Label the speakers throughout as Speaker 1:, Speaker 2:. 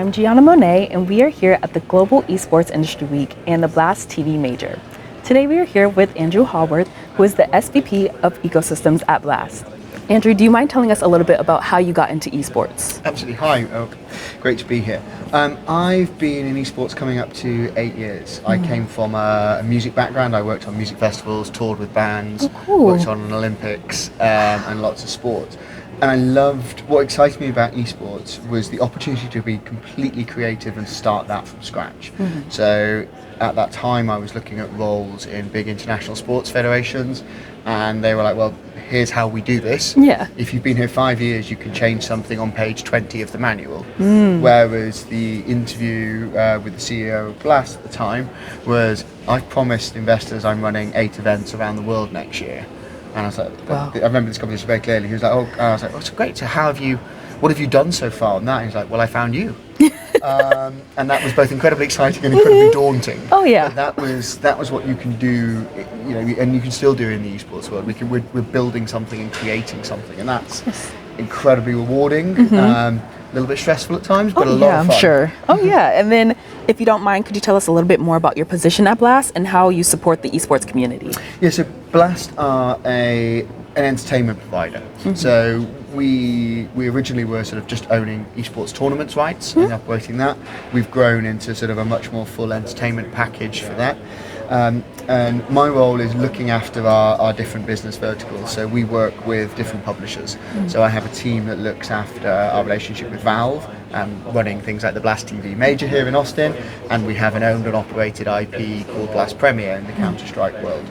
Speaker 1: I'm Gianna Monet, and we are here at the Global Esports Industry Week and the Blast TV Major. Today we are here with Andrew Hallworth, who is the SVP of Ecosystems at Blast. Andrew, do you mind telling us a little bit about how you got into esports?
Speaker 2: Absolutely. Hi, great to be here. I've been in esports coming up to 8 years. I came from a music background. I worked on music festivals, toured with bands, worked on an Olympics and lots of sports. And I loved, what excited me about esports was the opportunity to be completely creative and start that from scratch. So at that time I was looking at roles in big international sports federations, and they were like, well, here's how we do this.
Speaker 1: Yeah.
Speaker 2: If you've been here 5 years, you can change something on page 20 of the manual. Whereas the interview with the CEO of Blast at the time was, I've promised investors I'm running 8 events around the world next year. And I was like,
Speaker 1: wow.
Speaker 2: I remember this conversation very clearly. He was like, I was like, it's great. So what have you done so far on that? And he's like, well, I found you. And that was both incredibly exciting and incredibly daunting.
Speaker 1: Oh yeah.
Speaker 2: But that was what you can do, you know, and you can still do in the esports world. We're building something and creating something, and that's incredibly rewarding. A little bit stressful at times, but a lot of fun.
Speaker 1: I'm sure. Oh yeah. And then, if you don't mind, could you tell us a little bit more about your position at Blast and how you support the esports community?
Speaker 2: Yeah, so Blast are an entertainment provider. So we originally were sort of just owning esports tournaments rights and operating that. We've grown into sort of a much more full entertainment package for that. And my role is looking after our different business verticals. So we work with different publishers. So I have a team that looks after our relationship with Valve and running things like the Blast TV Major here in Austin. And we have an owned and operated IP called Blast Premier in the Counter-Strike world.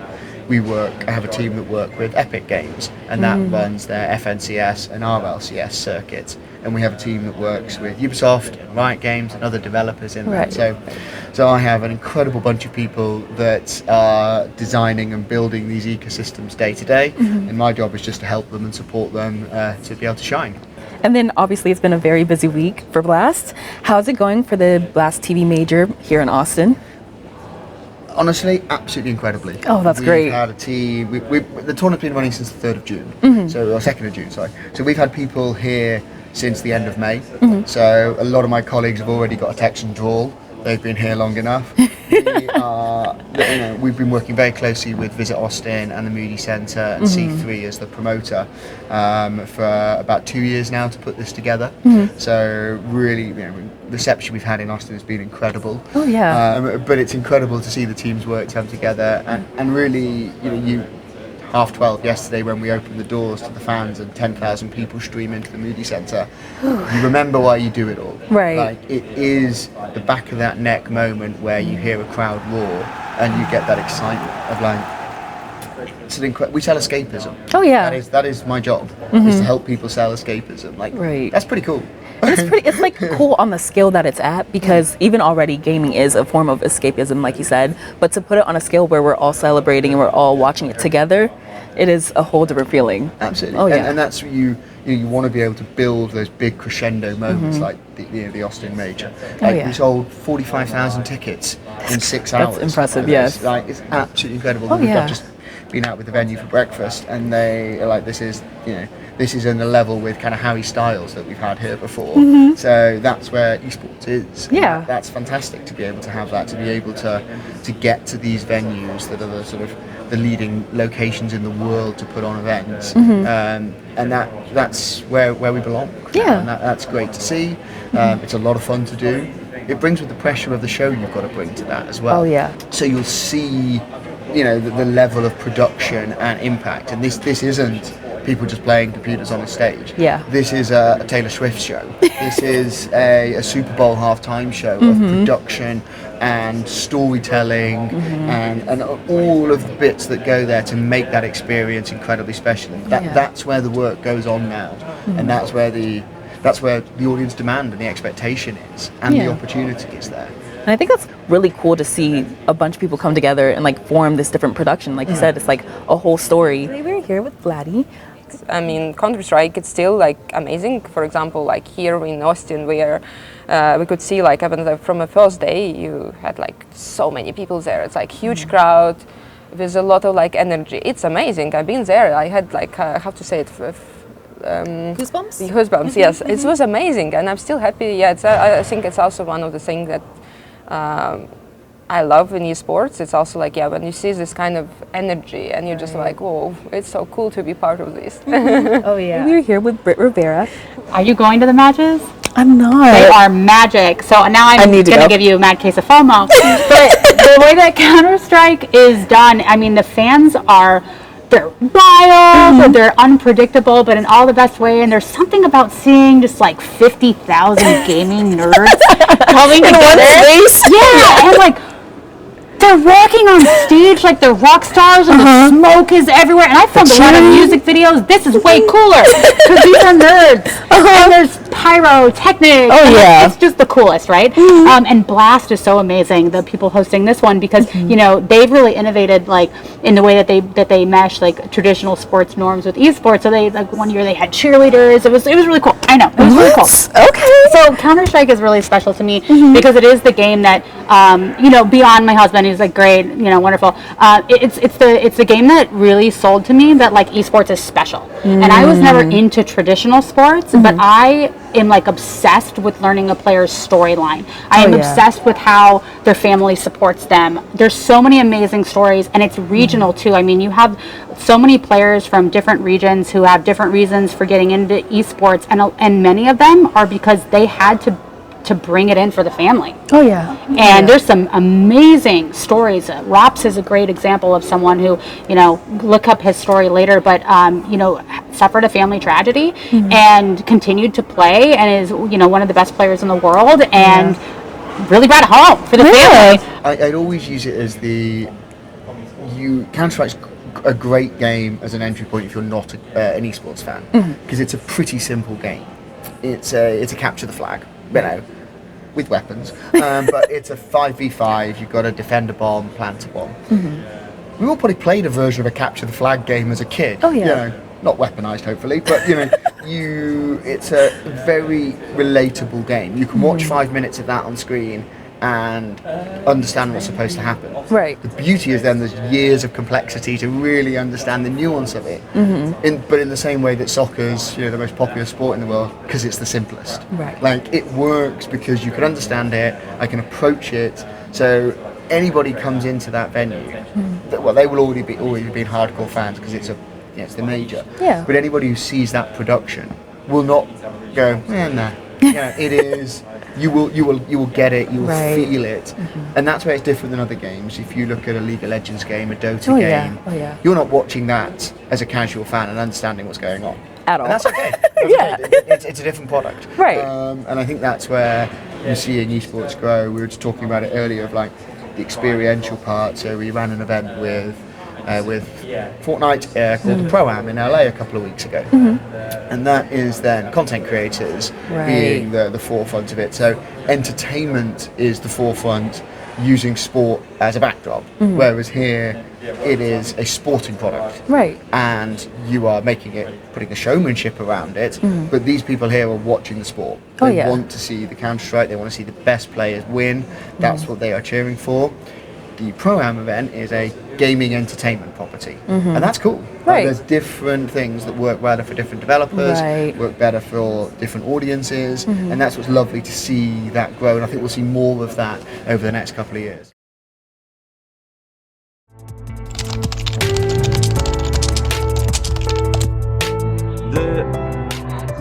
Speaker 2: I have a team that work with Epic Games, and that runs their FNCS and RLCS circuits. And we have a team that works with Ubisoft, Riot Games, and other developers in there. So I have an incredible bunch of people that are designing and building these ecosystems day to day, and my job is just to help them and support them to be able to shine.
Speaker 1: And then obviously it's been a very busy week for Blast. How's it going for the Blast TV Major here in Austin?
Speaker 2: Honestly, absolutely incredibly.
Speaker 1: Oh, that's great.
Speaker 2: We've had a team. The tournament's been running since the 3rd of June, or 2nd of June, sorry. So we've had people here since the end of May. So a lot of my colleagues have already got a Texan drawl. They've been here long enough. We've been working very closely with Visit Austin and the Moody Centre and C3 as the promoter for about 2 years now to put this together. So really, reception we've had in Austin has been incredible.
Speaker 1: Oh yeah.
Speaker 2: But it's incredible to see the team's work come together, and really, 12:30 yesterday when we opened the doors to the fans and 10,000 people stream into the Moody Centre. You remember why you do it all.
Speaker 1: Right.
Speaker 2: Like, it is the back of that neck moment where you hear a crowd roar and you get that excitement of like, we sell escapism.
Speaker 1: Oh yeah.
Speaker 2: That is my job, is to help people sell escapism. Like, that's pretty cool.
Speaker 1: It's like cool on the scale that it's at, because even already gaming is a form of escapism, like you said, but to put it on a scale where we're all celebrating and we're all watching it together, it is a whole different feeling.
Speaker 2: Absolutely.
Speaker 1: Oh yeah.
Speaker 2: And that's what you want to be able to build those big crescendo moments like the Austin Major. We sold 45,000 tickets in 6 hours.
Speaker 1: That's impressive. Yes.
Speaker 2: It's absolutely incredible. I've just been out with the venue for breakfast, and they are like, this is in the level with kind of Harry Styles that we've had here before. So that's where esports is.
Speaker 1: Yeah.
Speaker 2: That's fantastic to be able to have that, to be able to get to these venues that are the sort of the leading locations in the world to put on events. And that's where we belong.
Speaker 1: Yeah.
Speaker 2: And that's great to see. It's a lot of fun to do. It brings with the pressure of the show you've got to bring to that as well.
Speaker 1: Oh yeah.
Speaker 2: So you'll see, the level of production and impact. And this isn't people just playing computers on a stage.
Speaker 1: Yeah.
Speaker 2: This is a Taylor Swift show. This is a Super Bowl halftime show of production and storytelling and all of the bits that go there to make that experience incredibly special. That's where the work goes on now, and that's where the audience demand and the expectation is, and the opportunity is there.
Speaker 1: And I think that's really cool to see a bunch of people come together and like form this different production. Like you said, it's like a whole story. Today we're here with Vladdy.
Speaker 3: I mean, Counter-Strike, it's still like amazing. For example, like here in Austin, where we could see like even from the first day, you had like so many people there. It's like huge crowd with a lot of like energy. It's amazing. I've been there. I had like how to say it,
Speaker 1: Goosebumps?
Speaker 3: Goosebumps, yes. It was amazing, and I'm still happy. Yeah, I think it's also one of the things that I love in esports. It's also like, yeah, when you see this kind of energy and you're just like, whoa, it's so cool to be part of this.
Speaker 1: Oh, yeah. We're here with Britt Rivera.
Speaker 4: Are you going to the matches?
Speaker 1: I'm not.
Speaker 4: They are magic. So now I'm going to give you a mad case of FOMO. But the way that Counter-Strike is done, I mean, the fans are, they're wild, they're unpredictable, but in all the best way. And there's something about seeing just like 50,000 gaming nerds coming together. Yeah, and like, they're walking on stage like they're rock stars, and the smoke is everywhere. And I filmed a lot of music videos. This is way cooler because these are nerds. And there's pyrotechnics.
Speaker 1: Oh, yeah.
Speaker 4: It's just the coolest, right? And Blast is so amazing, the people hosting this one, because you know, they've really innovated like in the way that they mesh like traditional sports norms with esports. So they like one year they had cheerleaders. It was really cool. I know, it was really cool.
Speaker 1: Okay.
Speaker 4: So Counter-Strike is really special to me because it is the game that you know, beyond my husband, he's like great, you know, wonderful. It's the game that really sold to me that like esports is special. And I was never into traditional sports, but I am like obsessed with learning a player's storyline. I am obsessed with how their family supports them. There's so many amazing stories, and it's regional too. I mean, you have so many players from different regions who have different reasons for getting into esports, and many of them are because they had to bring it in for the family.
Speaker 1: Oh, yeah.
Speaker 4: And there's some amazing stories. Rops is a great example of someone who, you know, look up his story later, but, you know, suffered a family tragedy and continued to play and is, you know, one of the best players in the world and really brought it home for the family.
Speaker 2: I'd always use it as Counter-Strike's a great game as an entry point if you're not an esports fan, because it's a pretty simple game. It's a capture the flag, you know, with weapons, but it's a 5v5. You've got to defend a bomb, plant a bomb. We all probably played a version of a capture the flag game as a kid.
Speaker 1: Oh, yeah.
Speaker 2: You know, not weaponized hopefully, but you know, it's a very relatable game. You can watch 5 minutes of that on screen and understand what's supposed to happen.
Speaker 1: Right.
Speaker 2: The beauty is then there's years of complexity to really understand the nuance of it. But in the same way that soccer's, you know, the most popular sport in the world because it's the simplest.
Speaker 1: Right.
Speaker 2: Like it works because you can understand it. I can approach it. So anybody comes into that venue, well, they will already be hardcore fans because it's the major.
Speaker 1: Yeah.
Speaker 2: But anybody who sees that production will not go, nah. You know, it is. You will get it. You will feel it, and that's where it's different than other games. If you look at a League of Legends game, a Dota game, you're not watching that as a casual fan and understanding what's going on
Speaker 1: at all.
Speaker 2: And that's okay. It's a different product,
Speaker 1: right?
Speaker 2: And I think that's where you're seeing esports grow. We were just talking about it earlier of like the experiential part. So we ran an event with Fortnite called the Pro-Am in LA a couple of weeks ago. And that is then content creators being the forefront of it. So entertainment is the forefront using sport as a backdrop, whereas here it is a sporting product.
Speaker 1: Right.
Speaker 2: And you are putting a showmanship around it, but these people here are watching the sport. They want to see the Counter-Strike, they want to see the best players win. That's what they are cheering for. The Pro-Am event is a gaming entertainment property, and that's cool.
Speaker 1: Right.
Speaker 2: There's different things that work better for different developers, work better for different audiences, and that's what's lovely to see that grow, and I think we'll see more of that over the next couple of years.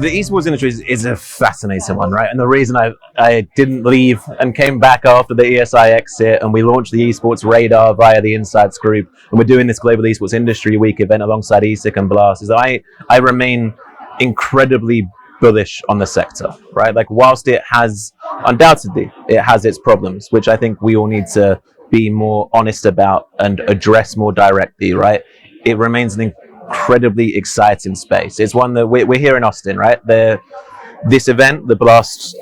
Speaker 5: The esports industry is a fascinating one, right? And the reason I didn't leave and came back after the ESI exit, and we launched the esports radar via the Insights Group, and we're doing this Global Esports Industry Week event alongside ESIC and Blast, is I remain incredibly bullish on the sector, right? Like, whilst it has, undoubtedly, it has its problems, which I think we all need to be more honest about and address more directly, right? It remains an incredibly exciting space. It's one that we're here in Austin, right? This event, the Blast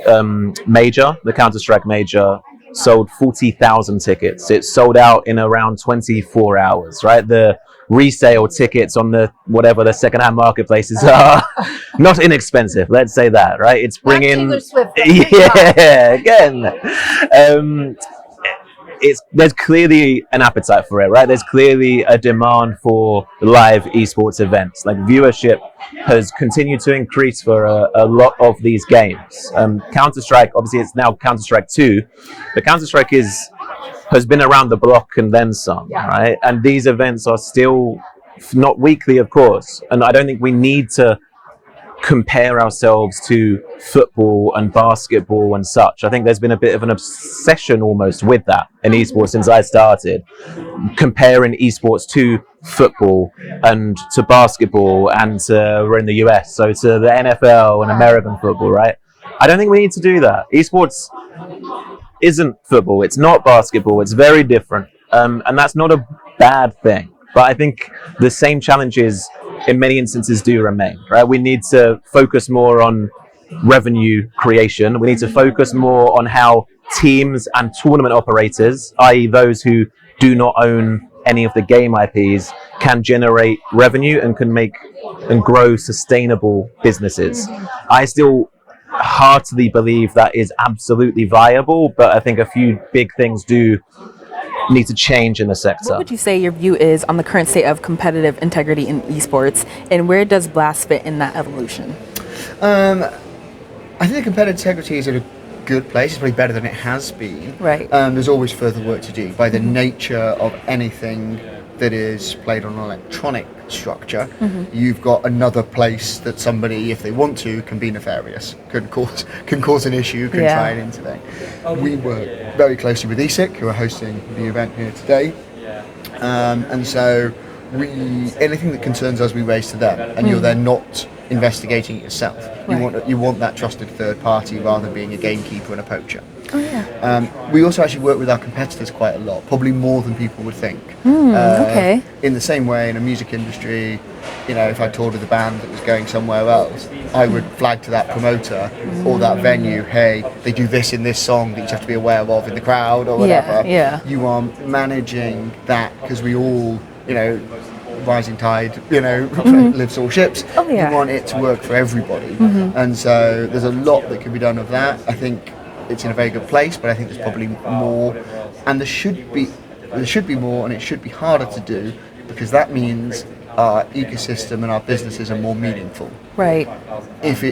Speaker 5: Major, the Counter-Strike Major, sold 40,000 tickets. It sold out in around 24 hours, right? The resale tickets on the second-hand marketplaces are not inexpensive. Let's say that, right? It's bringing, yeah, again. there's clearly an appetite for it, right? There's clearly a demand for live esports events. Like viewership has continued to increase for a lot of these games. Counter-Strike, obviously it's now Counter-Strike 2, but Counter-Strike has been around the block and then some, right? And these events are still not weekly, of course. And I don't think we need to compare ourselves to football and basketball and such. I think there's been a bit of an obsession almost with that in esports since I started, comparing esports to football and to basketball and we're in the US, so to the NFL and American football, right? I don't think we need to do that. Esports isn't football, it's not basketball, it's very different. And that's not a bad thing. But I think the same challenges in many instances do remain, right? We need to focus more on revenue creation. We need to focus more on how teams and tournament operators, i.e. those who do not own any of the game IPs, can generate revenue and can make and grow sustainable businesses. I still heartily believe that is absolutely viable, but I think a few big things do need to change in the sector.
Speaker 1: What would you say your view is on the current state of competitive integrity in esports, and where does Blast fit in that evolution?
Speaker 2: I think the competitive integrity is at a good place. It's probably better than it has been.
Speaker 1: Right.
Speaker 2: There's always further work to do. By the nature of anything that is played on an electronic structure, you've got another place that somebody, if they want to, can be nefarious, can cause an issue, can try and intervene. We work very closely with ESIC, who are hosting the event here today, and so anything that concerns us, we raise to them, and you're then not investigating it yourself. You want that trusted third party rather than being a gamekeeper and a poacher. We also actually work with our competitors quite a lot, probably more than people would think.
Speaker 1: Okay.
Speaker 2: In the same way, in a music industry, if I toured with a band that was going somewhere else, I would flag to that promoter or that venue, hey, they do this in this song that you have to be aware of in the crowd or whatever. You are managing that because we all, rising tide, lifts all ships. You want it to work for everybody. And so there's a lot that can be done of that. I think it's in a very good place, but I think there's probably more, and there should be more, and it should be harder to do, because that means our ecosystem and our businesses are more meaningful.
Speaker 1: Right.
Speaker 2: If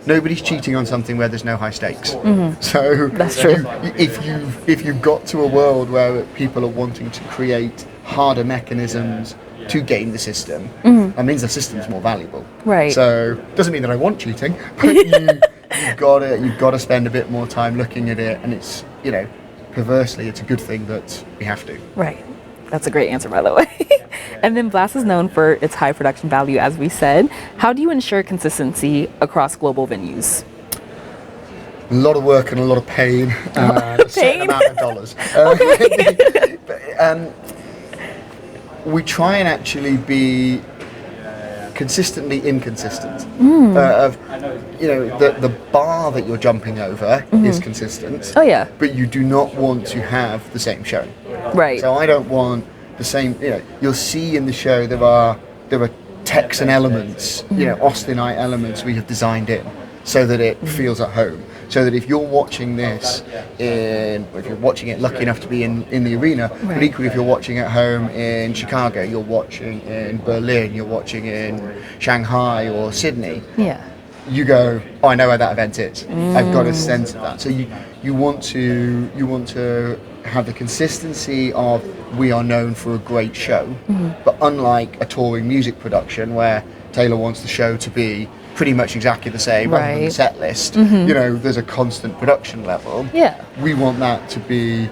Speaker 2: nobody's cheating on something where there's no high stakes. So
Speaker 1: that's true.
Speaker 2: If you've got to a world where people are wanting to create harder mechanisms to game the system, that means the system's more valuable.
Speaker 1: Right.
Speaker 2: So doesn't mean that I want cheating, but you've got to spend a bit more time looking at it, and it's perversely it's a good thing that we have to.
Speaker 1: Right. That's a great answer, by the way. And then Blast is known for its high production value, as we said. How do you ensure consistency across global venues?
Speaker 2: A lot of work and a lot of pain. A certain amount of dollars. We try and actually be consistently inconsistent. The bar that you're jumping over is consistent. But you do not want to have the same show.
Speaker 1: Right.
Speaker 2: So I don't want the same. You'll see in the show there are Texan elements, Austinite elements we have designed in so that it feels at home. So that if you're watching this if you're watching it lucky enough to be in the arena, but equally if you're watching at home in Chicago, you're watching in Berlin, you're watching in Shanghai or Sydney, you go, oh, I know where that event is. I've got a sense of that. So you want to have the consistency of we are known for a great show, but unlike a touring music production where Taylor wants the show to be pretty much exactly the same, rather than the set list. There's a constant production level. We want that to be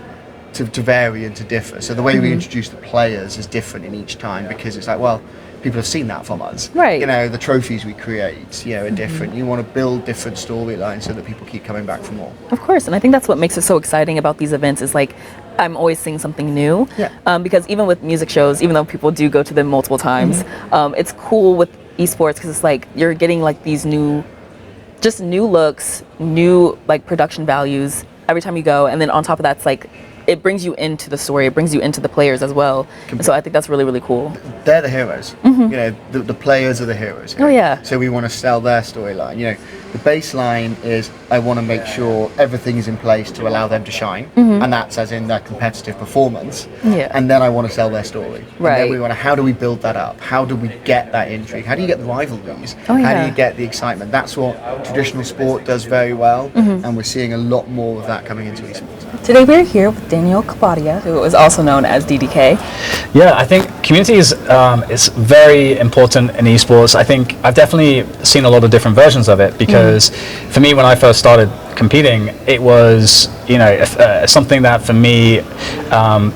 Speaker 2: to vary and to differ. So the way we introduce the players is different in each time, because it's like, well, people have seen that from us. The trophies we create, are different. You want to build different storylines so that people keep coming back for more.
Speaker 1: Of course, and I think that's what makes it so exciting about these events is like, I'm always seeing something new. Because even with music shows, even though people do go to them multiple times, it's cool with esports because it's like you're getting like these new looks, new like production values every time you go, and then on top of that, it's like it brings you into the story, it brings you into the players as well. And so I think that's really, really cool.
Speaker 2: They're the heroes. The players are the heroes. So we want to sell their storyline. the baseline is I want to make sure everything is in place to allow them to shine, and that's as in their competitive performance.
Speaker 1: Yeah.
Speaker 2: And then I want to sell their story. And
Speaker 1: Right.
Speaker 2: then we want to, how do we build that up? How do we get that intrigue? How do you get the rivalries?
Speaker 1: Oh,
Speaker 2: How
Speaker 1: yeah.
Speaker 2: do you get the excitement? That's what traditional sport does very well, and we're seeing a lot more of that coming into esports.
Speaker 1: Today we're here with Daniel Kapadia, who is also known as DDK.
Speaker 6: Yeah, I think community is very important in esports. I think I've definitely seen a lot of different versions of it because for me, when I first started competing, it was something that for me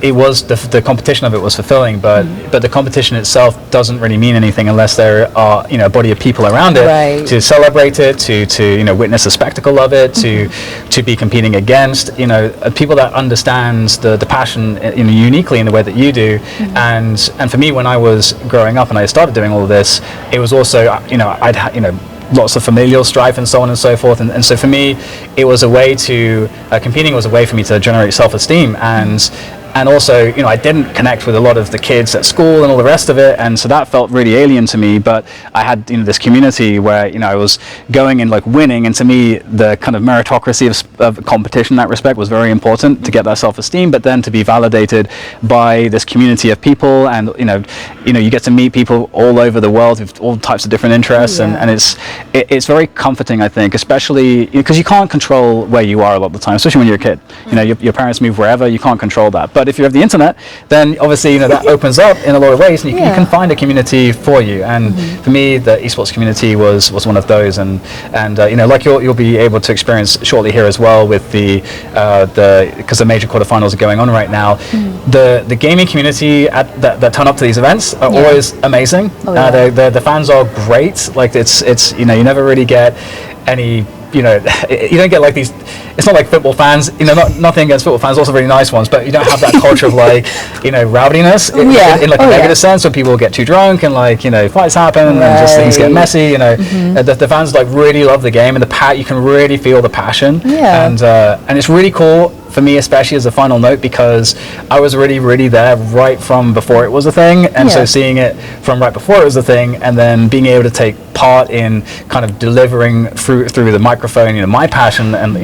Speaker 6: it was the competition of it was fulfilling, but the competition itself doesn't really mean anything unless there are a body of people around it
Speaker 1: Right.
Speaker 6: to celebrate it, to witness the spectacle of it, to be competing against people that understands the passion uniquely in the way that you do. And for me, when I was growing up and I started doing all of this, it was also I'd lots of familial strife and so on and so forth, and so for me it was a way to competing was a way for me to generate self-esteem, and also I didn't connect with a lot of the kids at school and all the rest of it, and so that felt really alien to me. But I had this community where I was going and like winning, and to me the kind of meritocracy of competition in that respect was very important to get that self-esteem, but then to be validated by this community of people, and you get to meet people all over the world with all types of different interests, and it's very comforting, I think, especially because you can't control where you are a lot of the time, especially when you're a kid. Your parents move wherever, you can't control that. But if you have the internet, then obviously that opens up in a lot of ways, and you can find a community for you. And for me, the esports community was one of those, and like you'll be able to experience shortly here as well with because the major quarterfinals are going on right now. The gaming community that turn up to these events are always amazing. The fans are great. Like it's you never really get any. You don't get like these. It's not like football fans. Nothing against football fans. Also really nice ones, but you don't have that culture of like, rowdiness in like a negative sense, where people get too drunk and like fights happen and just things get messy. The fans like really love the game, and you can really feel the passion. And it's really cool for me, especially as a final note, because I was really there right from before it was a thing, and so seeing it from right before it was a thing, and then being able to take part in kind of delivering through the microphone my passion and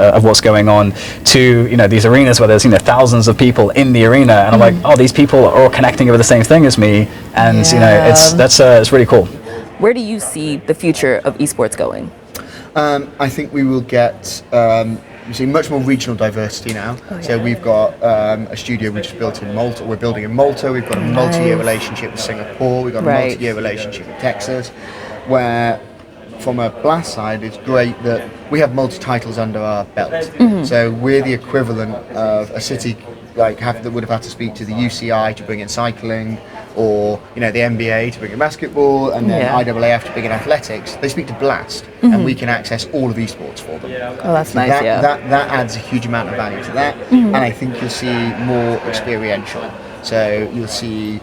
Speaker 6: of what's going on to these arenas where there's thousands of people in the arena, and I'm like, oh, these people are all connecting over the same thing as me, and it's really cool.
Speaker 1: Where do you see the future of esports going?
Speaker 2: I think we will get we see much more regional diversity now. So we've got a studio we just built in Malta. We're building in Malta. We've got a multi-year relationship with Singapore. We've got a multi-year relationship with Texas, where from a Blast side, it's great that we have multi-titles under our belt. So we're the equivalent of a city that would have had to speak to the UCI to bring in cycling, or the NBA to bring in basketball, and then IAAF to bring in athletics. They speak to Blast, and we can access all of esports for them.
Speaker 1: Oh, that's
Speaker 2: so
Speaker 1: nice.
Speaker 2: That adds a huge amount of value to that, and I think you'll see more experiential. So you'll see,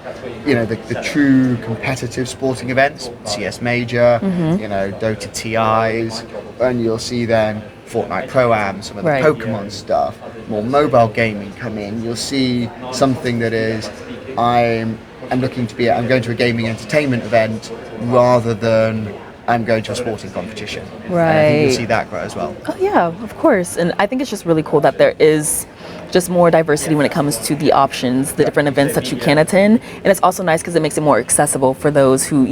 Speaker 2: the true competitive sporting events, CS Major, Dota TIs, and you'll see then Fortnite Pro-Am, some of the Pokemon stuff, more mobile gaming come in. You'll see something that is, I'm going to a gaming entertainment event rather than I'm going to a sporting competition. And I think you'll see that grow as well.
Speaker 1: Oh yeah, of course. And I think it's just really cool that there is just more diversity when it comes to the options, the different events that you can attend. And it's also nice because it makes it more accessible for those who,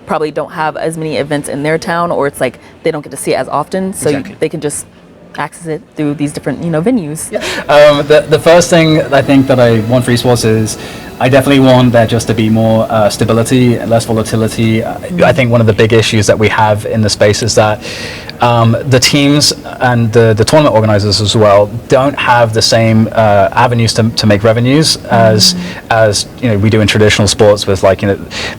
Speaker 1: probably don't have as many events in their town, or it's like they don't get to see it as often. So they can just access it through these different, venues.
Speaker 6: The first thing I think that I want for esports is I definitely want there just to be more stability, less volatility. I think one of the big issues that we have in the space is that the teams and the tournament organizers as well don't have the same avenues to make revenues as we do in traditional sports, with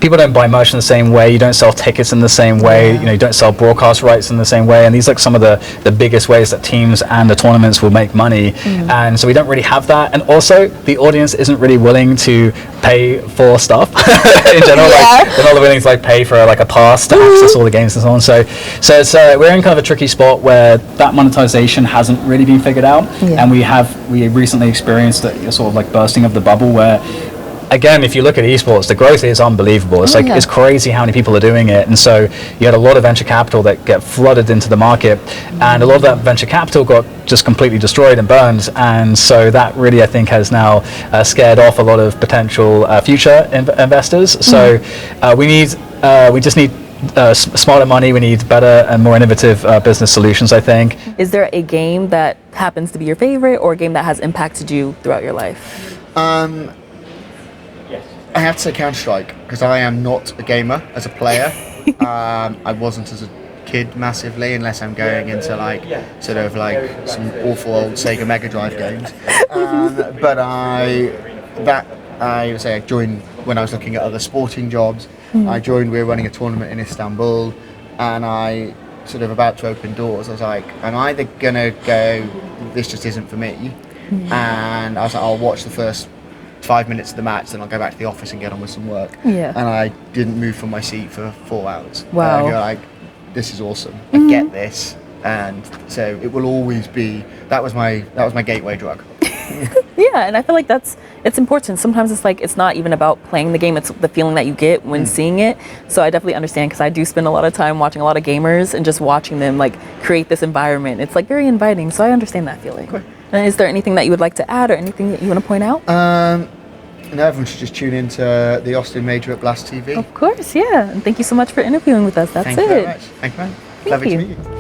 Speaker 6: people don't buy merch in the same way, you don't sell tickets in the same way, you don't sell broadcast rights in the same way, and these are some of the biggest ways that teams and the tournaments will make money. And so we don't really have that, and also the audience isn't really willing to pay for stuff in general. They're not willing to pay for a pass to access all the games and so on. So we're in kind of a tricky spot where that monetization hasn't really been figured out, and we recently experienced a sort of bursting of the bubble where again, if you look at esports, the growth is unbelievable. It's it's crazy how many people are doing it, and so you had a lot of venture capital that get flooded into the market, and a lot of that venture capital got just completely destroyed and burned, and so that really, I think, has now scared off a lot of potential future investors. So we just need smarter money. We need better and more innovative business solutions, I think.
Speaker 1: Is there a game that happens to be your favorite, or a game that has impacted you throughout your life?
Speaker 2: I have to say Counter-Strike, because I am not a gamer as a player. I wasn't as a kid massively, unless I'm going into like sort of like some awful old Sega Mega Drive games. But I would say I joined when I was looking at other sporting jobs. I joined, we were running a tournament in Istanbul, and I sort of about to open doors. I was like, I'm either gonna go, this just isn't for me, and I was like, I'll watch the first 5 minutes of the match, then I'll go back to the office and get on with some work. And I didn't move from my seat for 4 hours.
Speaker 1: Wow.
Speaker 2: I go like, this is awesome. I get this, and so it will always be. That was my gateway drug.
Speaker 1: Yeah, and I feel like it's important. Sometimes it's like it's not even about playing the game; it's the feeling that you get when seeing it. So I definitely understand, because I do spend a lot of time watching a lot of gamers and just watching them like create this environment. It's like very inviting. So I understand that feeling.
Speaker 2: Cool.
Speaker 1: And is there anything that you would like to add, or anything that you want to point out?
Speaker 2: No, everyone should just tune into the Austin Major at Blast TV.
Speaker 1: Of course, yeah. And thank you so much for interviewing with us. That's
Speaker 2: Thank
Speaker 1: it.
Speaker 2: you very much. Thank you, man. Lovely to meet you.